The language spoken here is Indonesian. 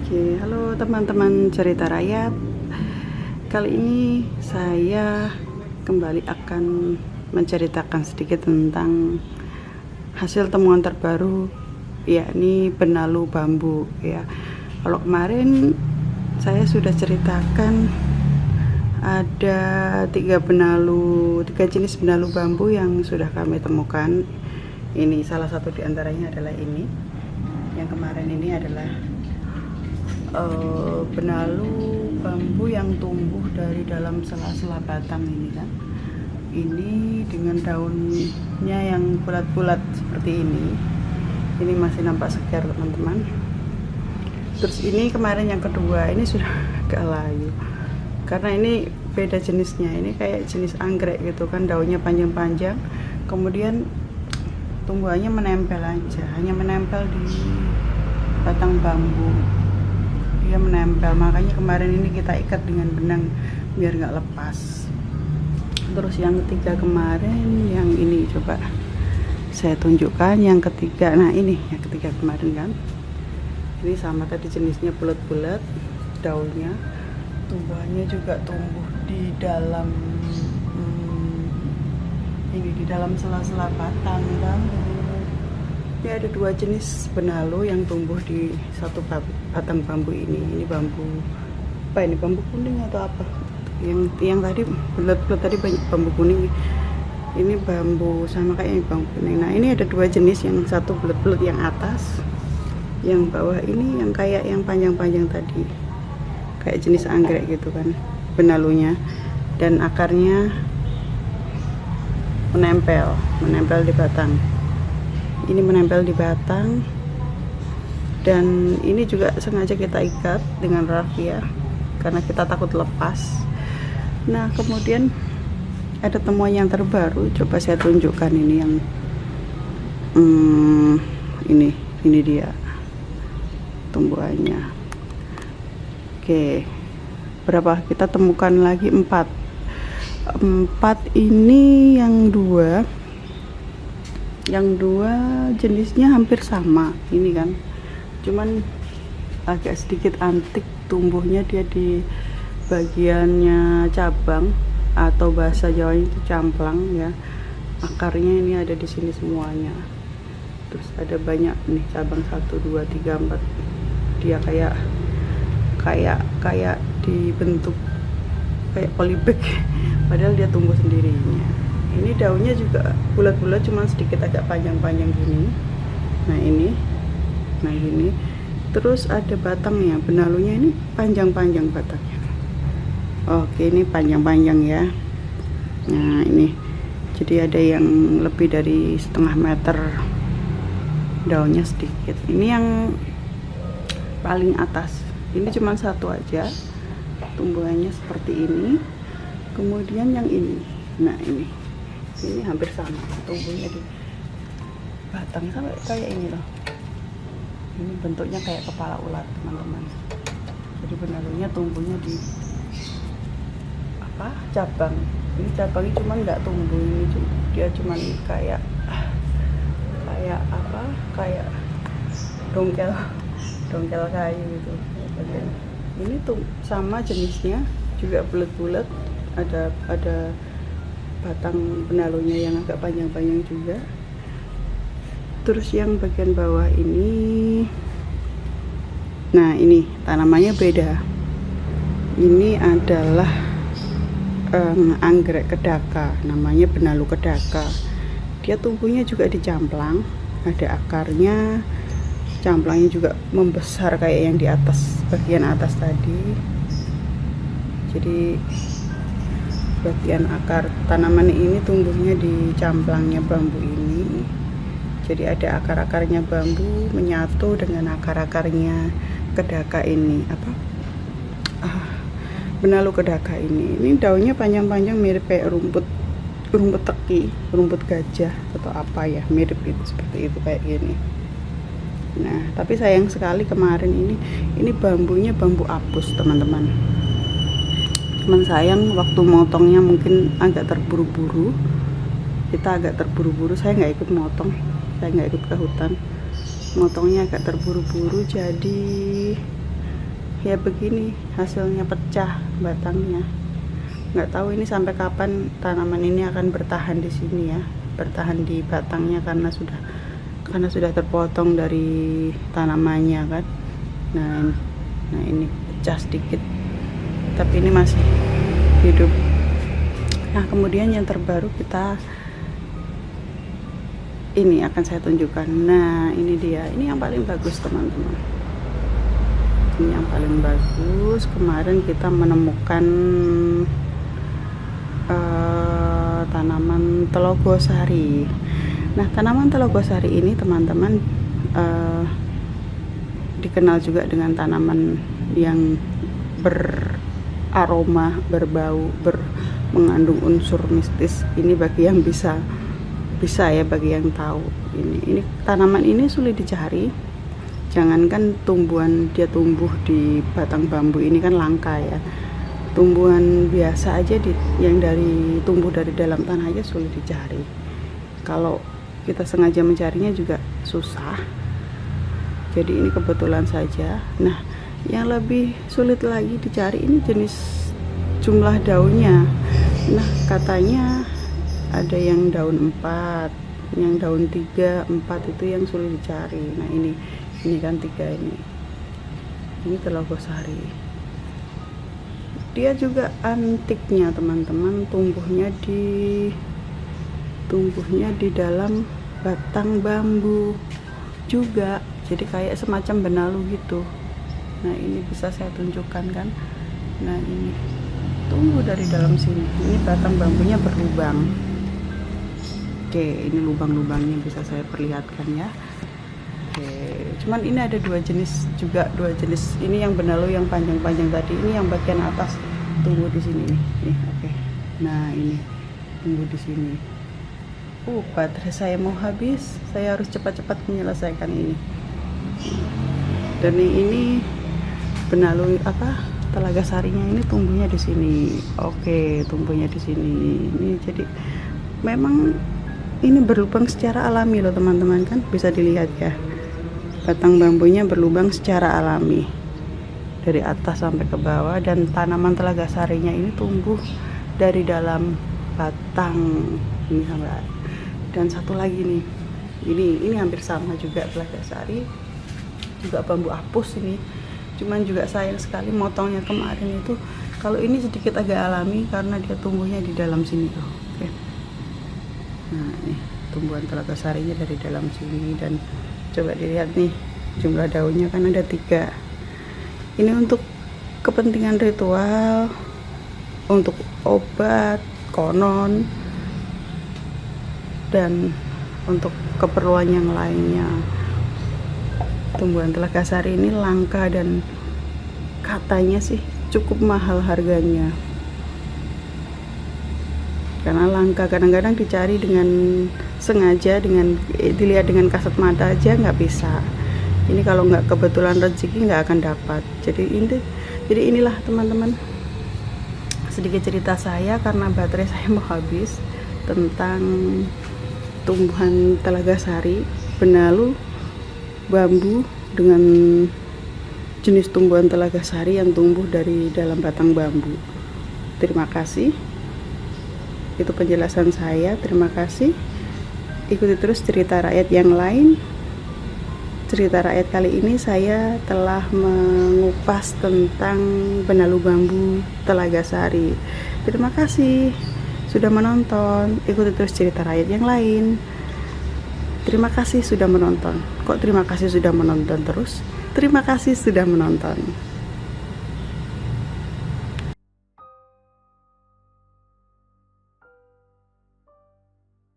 Oke, halo teman-teman cerita rakyat. Kali ini saya kembali akan menceritakan sedikit tentang hasil temuan terbaru, yakni benalu bambu ya. Kalau kemarin saya sudah ceritakan ada tiga jenis benalu bambu yang sudah kami temukan. Ini salah satu diantaranya adalah ini. Yang kemarin ini adalah benalu bambu yang tumbuh dari dalam sela-sela batang ini kan. Ini dengan daunnya yang bulat-bulat seperti ini. Ini masih nampak segar teman-teman. Terus ini kemarin yang kedua, ini sudah agak layu karena ini beda jenisnya. Ini kayak jenis anggrek gitu kan, daunnya panjang-panjang, kemudian tumbuhannya menempel aja, hanya menempel di batang bambu. Dia menempel, makanya kemarin ini kita ikat dengan benang biar nggak lepas. Terus yang ketiga kemarin, yang ini coba saya tunjukkan yang ketiga. Nah ini yang ketiga kemarin kan, ini sama tadi jenisnya bulat-bulat, daunnya, tumbuhannya juga tumbuh di dalam ini di dalam sela-sela batang kan. Ini ada dua jenis benalu yang tumbuh di satu batang bambu ini. Ini bambu apa ini? Bambu kuning atau apa? Yang tadi bulat-bulat tadi banyak bambu kuning. Ini bambu sama kayak bambu kuning. Nah ini ada dua jenis, yang satu bulat-bulat yang atas, yang bawah ini yang kayak yang panjang-panjang tadi, kayak jenis anggrek gitu kan benalunya, dan akarnya menempel di batang. Ini menempel di batang, dan ini juga sengaja kita ikat dengan rafia karena kita takut lepas. Nah kemudian ada temuan yang terbaru, coba saya tunjukkan ini yang ini dia tumbuhannya. Oke, berapa kita temukan lagi? Empat ini. Yang dua jenisnya hampir sama ini kan, cuman agak sedikit antik tumbuhnya. Dia di bagiannya cabang atau bahasa Jawa itu camplang ya. Akarnya ini ada di sini semuanya. Terus ada banyak nih cabang, 1 2 3 4. Dia kayak dibentuk kayak polybag padahal dia tumbuh sendirinya. Ini daunnya juga bulat-bulat, cuman sedikit agak panjang-panjang gini. Nah gini. Terus ada batangnya, benalunya ini panjang-panjang batangnya. Oke, ini panjang-panjang ya. Nah ini, jadi ada yang lebih dari setengah meter, daunnya sedikit. Ini yang paling atas, ini cuma satu aja, tumbuhannya seperti ini. Kemudian yang ini, nah ini hampir sama, tumbuhnya di batang sampai kayak ini loh. Ini bentuknya kayak kepala ulat teman-teman. Jadi benalunya tumbuhnya di cabang. Ini cabangnya cuma nggak tumbuh, ini dia cuma kayak dongkel kayu gitu. Ini tuh sama jenisnya, juga bulat-bulat, ada batang benalunya yang agak panjang-panjang juga. Terus yang bagian bawah ini, nah ini tanamannya beda. Ini adalah anggrek kedaka, namanya benalu kedaka. Dia tumbuhnya juga di camplang, ada akarnya. Camplangnya juga membesar kayak yang di atas, bagian atas tadi. Jadi bagian akar tanaman ini tumbuhnya di camplangnya bambu ini. Jadi ada akar-akarnya bambu menyatu dengan akar-akarnya kedaka ini, benalu kedaka ini. Ini daunnya panjang-panjang, mirip kayak rumput teki, rumput gajah atau apa ya, mirip itu, seperti itu kayak gini. Nah tapi sayang sekali kemarin ini bambunya bambu apus teman-teman. Cuman sayang waktu motongnya mungkin agak terburu-buru. Saya nggak ikut motong, saya nggak ikut ke hutan, motongnya agak terburu-buru, jadi ya begini hasilnya, pecah batangnya. Nggak tahu ini sampai kapan tanaman ini akan bertahan di sini ya, bertahan di batangnya karena sudah terpotong dari tanamannya kan. Nah ini pecah sedikit, tapi ini masih hidup. Nah kemudian yang terbaru ini akan saya tunjukkan. Nah ini dia, ini yang paling bagus teman-teman, ini yang paling bagus. Kemarin kita menemukan tanaman telogosari. Nah tanaman telogosari ini teman-teman dikenal juga dengan tanaman yang beraroma, berbau, mengandung unsur mistis. Ini bagi yang bisa ya, bagi yang tahu. Ini tanaman ini sulit dicari. Jangankan dia tumbuh di batang bambu, ini kan langka ya. Tumbuhan biasa aja yang tumbuh dari dalam tanah aja sulit dicari. Kalau kita sengaja mencarinya juga susah. Jadi ini kebetulan saja. Nah, yang lebih sulit lagi dicari ini jumlah daunnya. Nah, katanya ada yang daun 4, yang daun 3, 4 itu yang sulit dicari. Nah, ini kan 3 ini. Ini telogosari. Dia juga antiknya teman-teman, tumbuhnya di dalam batang bambu juga, jadi kayak semacam benalu gitu. Nah ini bisa saya tunjukkan kan. Nah ini tumbuh dari dalam sini, ini batang bambunya berlubang. Oke, ini lubang-lubangnya bisa saya perlihatkan ya. Oke, cuman ini ada dua jenis. Ini yang benalu yang panjang-panjang tadi, ini yang bagian atas tumbuh di sini nih. Oke. Nah, ini tumbuh di sini. Baterai saya mau habis. Saya harus cepat-cepat menyelesaikan ini. Dan ini benalu telaga sarinya ini tumbuhnya di sini. Oke, tumbuhnya di sini. Ini jadi memang ini berlubang secara alami loh teman-teman, kan bisa dilihat ya. Batang bambunya berlubang secara alami dari atas sampai ke bawah, dan tanaman telaga sarinya ini tumbuh dari dalam batang ini sampai. Dan satu lagi nih, ini hampir sama juga telaga sari, juga bambu apus ini. Cuman juga sayang sekali motongnya kemarin itu. Kalau ini sedikit agak alami karena dia tumbuhnya di dalam sini tuh. Oke. Nah ini tumbuhan telaga sarinya dari dalam sini, dan coba dilihat nih jumlah daunnya kan ada 3. Ini untuk kepentingan ritual, untuk obat konon, dan untuk keperluan yang lainnya. Tumbuhan telaga sari ini langka dan katanya sih cukup mahal harganya. Karena langka, kadang-kadang dicari dengan sengaja, dilihat dengan kasat mata aja nggak bisa. Ini kalau nggak kebetulan rezeki nggak akan dapat. Jadi inilah teman-teman sedikit cerita saya, karena baterai saya mau habis, tentang tumbuhan telaga sari, benalu, bambu dengan jenis tumbuhan telaga sari yang tumbuh dari dalam batang bambu. Terima kasih. Itu penjelasan saya. Terima kasih. Ikuti terus cerita rakyat yang lain. Cerita rakyat kali ini saya telah mengupas tentang benalu bambu telaga sari. Terima kasih sudah menonton. Ikuti terus cerita rakyat yang lain. Terima kasih sudah menonton. Kok terima kasih sudah menonton terus? Terima kasih sudah menonton.